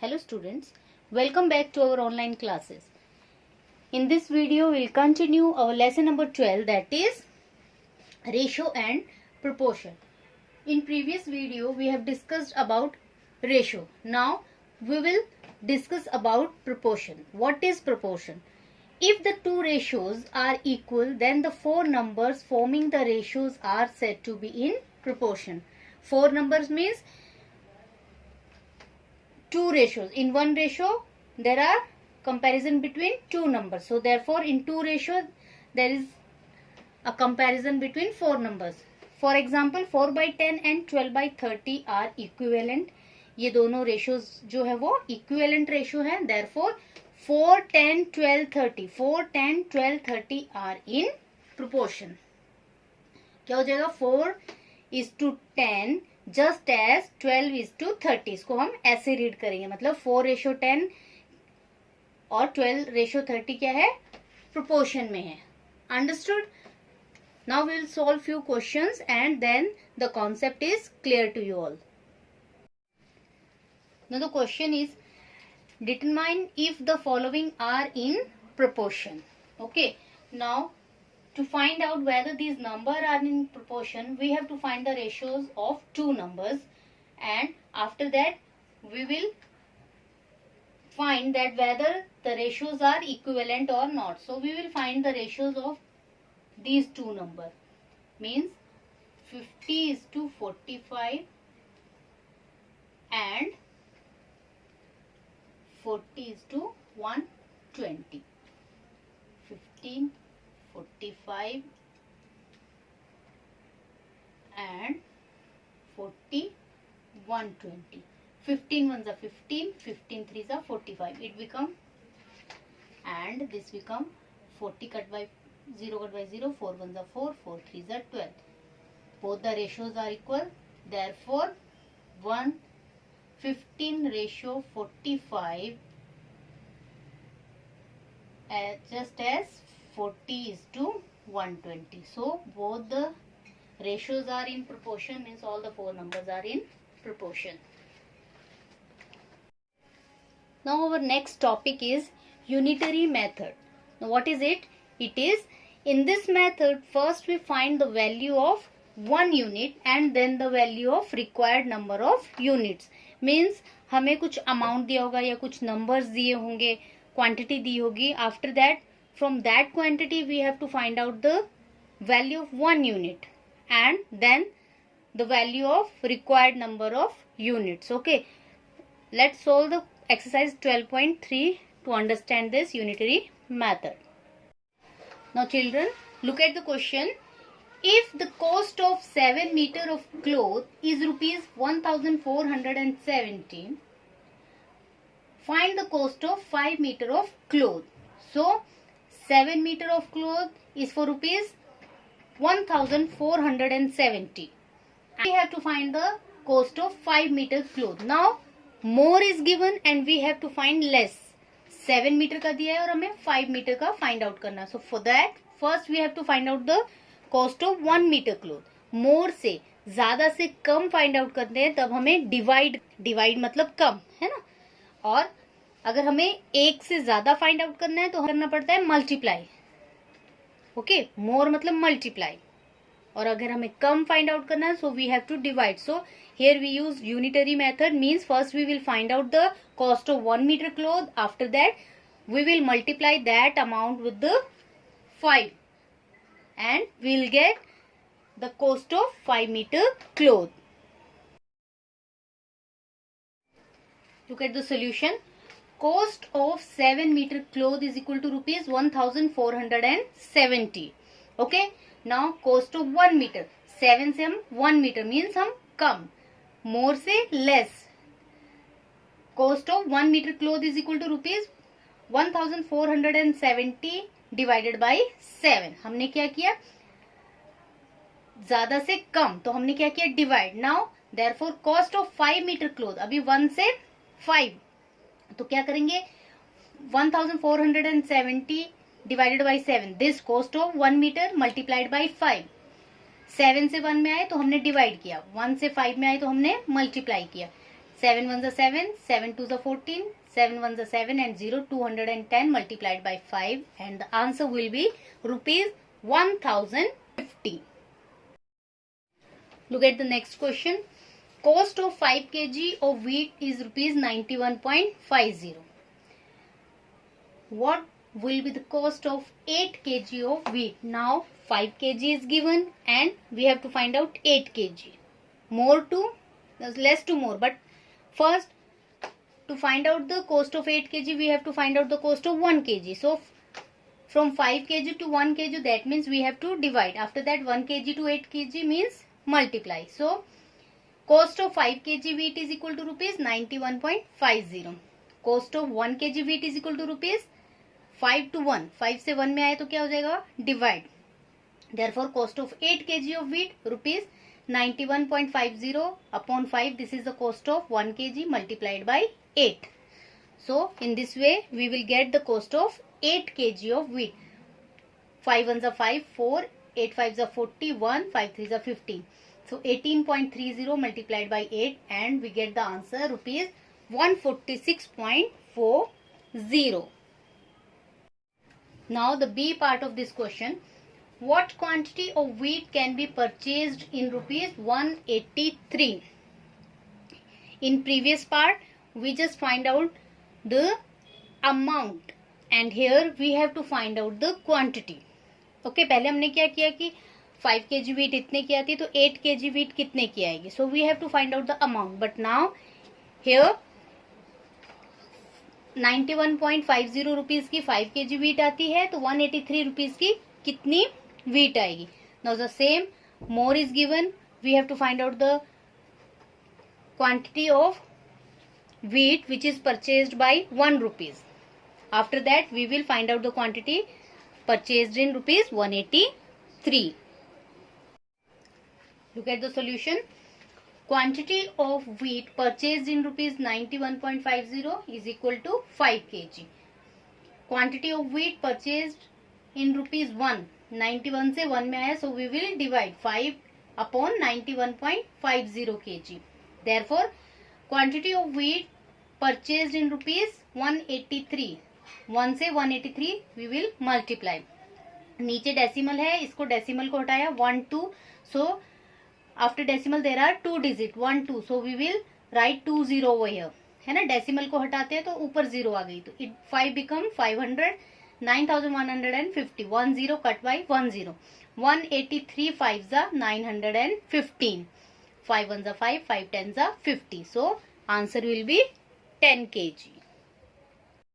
Hello students, welcome back to our online classes. In this video, we will continue our lesson number 12, that is ratio and proportion. In previous video, we have discussed about ratio. Now, we will discuss about proportion. What is proportion? If the two ratios are equal, then the four numbers forming the ratios are said to be in proportion. Four numbers means two ratios. In one ratio, there are comparison between two numbers. So, therefore, in two ratios, there is a comparison between four numbers. For example, 4 by 10 and 12 by 30 are equivalent. ये दोनों ratios जो है वो equivalent ratio है. Therefore, 4, 10, 12, 30. 4, 10, 12, 30 are in proportion. क्या हो जाएगा? 4 is to 10 just as 12 is to 30. इसको हम ऐसे रीड करेंगे, मतलब 4 रेशो 10 और 12 रेशो 30 क्या है? प्रोपोर्शन में है. Understood? Now we will solve few questions and then the concept is clear to you all. Now the question is determine if the following are in proportion. Okay, now to find out whether these numbers are in proportion, we have to find the ratios of two numbers, and after that we will find that whether the ratios are equivalent or not. So we will find the ratios of these two numbers, means 50 is to 45 and 40 is to 120. 15, 45 and 40, 120. 15 ones are 15, 15 threes are 45. It become, and this become 40 cut by 0 cut by 0, 4 ones are 4, 4 threes are 12. Both the ratios are equal. Therefore, 15 ratio 45 just as 40 is to 120. So both the ratios are in proportion, means all the four numbers are in proportion. Now our next topic is unitary method. Now what is it? It is, in this method, first we find the value of one unit and then the value of required number of units. Means हमें कुछ amount दिया होगा या कुछ numbers दिए होंगे, quantity दी होगी. After that, from that quantity we have to find out the value of one unit and then the value of required number of units. Okay, let's solve the exercise 12.3 to understand this unitary method. Now children, look at the question. If the cost of 7 meter of cloth is rupees 1470, find the cost of 5 meter of cloth. So 7 meter of cloth is for rupees 1470. We have to find the cost of 5 meter cloth. Now more is given and we have to find less. 7 meter का दिया है और हमें 5 meter का find out करना. So for that, first we have to find out the cost of 1 metre cloth. More से ज्यादा से कम फाइंड आउट करते हैं तब हमें डिवाइड मतलब कम, है ना. और अगर हमें एक से ज्यादा फाइंड आउट करना है तो करना पड़ता है मल्टीप्लाई. ओके, मोर मतलब मल्टीप्लाई. और अगर हमें कम फाइंड आउट करना है so we have to divide. So here we use unitary method, means first we will find out the cost of 1 metre cloth. After that we will multiply that amount with the 5 and we will get the cost of 5 meter cloth. Look at the solution. Cost of 7 meter cloth is equal to rupees 1470. Okay, now cost of 1 meter, 7 से हम 1 meter means हम कम, more से less. Cost of 1 meter cloth is equal to rupees 1470 divided by 7. हमने क्या किया? ज्यादा से कम, तो हमने क्या किया? Divide. Now therefore cost of 5 metre cloth, अभी 1 से 5, तो क्या करेंगे? 1470 divided by 7, this cost of 1 metre multiplied by 5. 7 से 1 में आए तो हमने डिवाइड किया, 1 से 5 में आए तो हमने मल्टीप्लाई किया. 7 1s are 7, 7 2s are 14, 7 1s are 7 and 0, 210 multiplied by 5, and the answer will be rupees 1050. Look at the next question. Cost of 5 kg of wheat is rupees 91.50. What will be the cost of 8 kg of wheat? Now 5 kg is given and we have to find out 8 kg. More to less to more, but first to find out the cost of 8 kg we have to find out the cost of 1 kg. So from 5 kg to 1 kg, that means we have to divide. After that 1 kg to 8 kg means multiply. So cost of 5 kg wheat is equal to rupees 91.50. Cost of 1 kg wheat is equal to rupees 5 to 1. 5 से 1 में आए तो क्या हो जाएगा? Divide. Therefore cost of 8 kg of wheat rupees 91.50 upon 5. This is the cost of 1 kg multiplied by 8. So in this way we will get the cost of 8 kg of wheat. 5 1s are 5, 4, 8 5s are 41, 5 3s are 15. So 18.30 multiplied by 8 and we get the answer rupees 146.40. Now the B part of this question. What quantity of wheat can be purchased in rupees 183? In previous part we just find out the amount and here we have to find out the quantity. Okay, पहले हमने क्या किया कि 5 kg wheat इतने की आती है तो 8 kg wheat कितने की आएगी. So we have to find out the amount. But now here 91.50 rupees की 5 kg wheat आती है तो 183 रुपीज की कितनी wheat आएगी. Now the same more is given. We have to find out the quantity of wheat which is purchased by 1 rupees. After that we will find out the quantity purchased in rupees 183. Look at the solution. Quantity of wheat purchased in rupees 91.50 is equal to 5 kg. Quantity of wheat purchased in rupees 1. 91 से 1 में आया, so we will divide 5 upon 91.50 kg. Therefore, quantity of wheat purchased in rupees 183. 1 से 183 we will multiply. नीचे decimal है, इसको decimal को हटाया 1 2. So after decimal there are 2 digit 1 2. So we will write 2 0 over here. है ना, डेसिमल को हटाते हैं तो ऊपर 0 आ गई तो 5 become 500. 9150. 1 0 cut by 1 0. 183 5s are 915. 5 1s are 5, 5 10s are 50. So answer will be 10 kg.